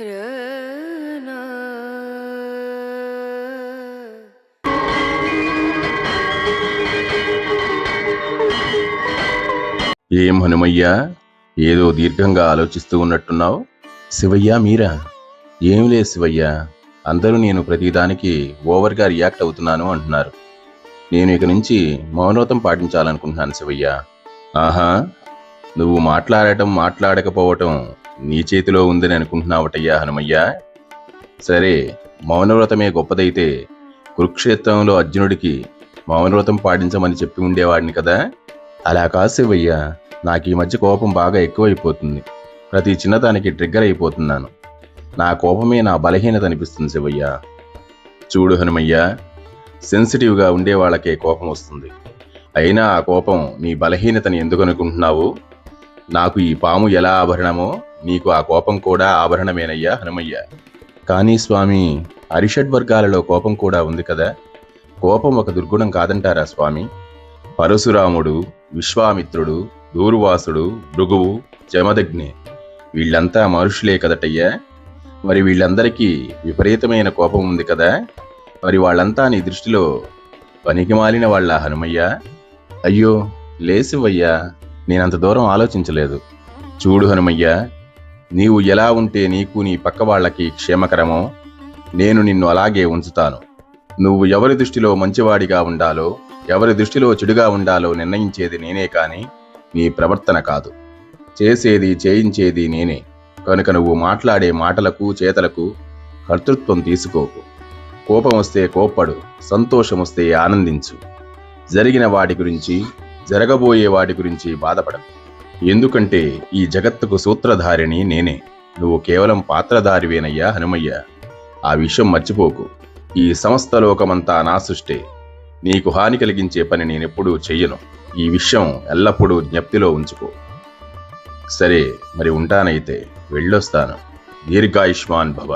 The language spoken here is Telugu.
రనా ఏం హనుమయ్య, ఏదో దీర్ఘంగా ఆలోచిస్తూ ఉన్నట్టున్నావు. శివయ్య మీరా? ఏం లేదు శివయ్య, అందరూ నేను ప్రతిదానికి ఓవర్గా రియాక్ట్ అవుతున్నాను అంటున్నారు. నేను ఇక నుంచి మౌనవ్రతం పాటించాలనుకుంటున్నాను శివయ్య. ఆహా, నువ్వు మాట్లాడకపోవటం నీ చేతిలో ఉందని అనుకుంటున్నావటయ్యా హనుమయ్య. సరే, మౌనవ్రతమే గొప్పదైతే కురుక్షేత్రంలో అర్జునుడికి మౌనవ్రతం పాటించమని చెప్పి ఉండేవాడిని కదా. అలా కాదు శివయ్య, నాకు ఈ మధ్య కోపం బాగా ఎక్కువైపోతుంది. ప్రతి చిన్నదానికి ట్రిగ్గర్ అయిపోతున్నాను. నా కోపమే నా బలహీనత అనిపిస్తుంది శివయ్య. చూడు హనుమయ్య, సెన్సిటివ్గా ఉండే వాళ్ళకే కోపం వస్తుంది. అయినా ఆ కోపం నీ బలహీనతని ఎందుకు అనుకుంటున్నావు? నాకు ఈ పాము ఎలా ఆభరణమో నీకు ఆ కోపం కూడా ఆభరణమేనయ్యా హనుమయ్య. కానీ స్వామి, అరిషడ్వర్గాలలో కోపం కూడా ఉంది కదా. కోపం ఒక దుర్గుణం కాదంటారా స్వామి? పరశురాముడు, విశ్వామిత్రుడు, దూర్వాసుడు, భృగువు, జమదగ్ని వీళ్ళంతా మనుషులే కదటయ్యా. మరి వీళ్ళందరికీ విపరీతమైన కోపం ఉంది కదా. మరి వాళ్ళంతా నీ దృష్టిలో పనికిమాలిన వాళ్ళ హనుమయ్య? అయ్యో లేసివయ్యా, నేనంత దూరం ఆలోచించలేదు. చూడు హనుమయ్య, నీవు ఎలా ఉంటే నీకు నీ పక్క వాళ్ళకి క్షేమకరమో నేను నిన్ను అలాగే ఉంచుతాను. నువ్వు ఎవరి దృష్టిలో మంచివాడిగా ఉండాలో, ఎవరి దృష్టిలో చెడుగా ఉండాలో నిర్ణయించేది నేనే కాని నీ ప్రవర్తన కాదు. చేసేది చేయించేది నేనే కనుక నువ్వు మాట్లాడే మాటలకు చేతలకు కర్తృత్వం తీసుకోకు. కోపం వస్తే కోప్పడు, సంతోషం వస్తే ఆనందించు. జరిగిన వాటి గురించి, జరగబోయే వాటి గురించి బాధపడకు. ఎందుకంటే ఈ జగత్తుకు సూత్రధారిణి నేనే. నువ్వు కేవలం పాత్రధారివేనయ్యా హనుమయ్య. ఆ విషయం మర్చిపోకు. ఈ సమస్త లోకమంతా నా సృష్టే. నీకు హాని కలిగించే పని నేనెప్పుడూ చెయ్యను. ఈ విషయం ఎల్లప్పుడూ జ్ఞప్తిలో ఉంచుకో. సరే, మరి ఉంటానైతే వెళ్ళొస్తాను. దీర్ఘాయుష్మాన్ భవ.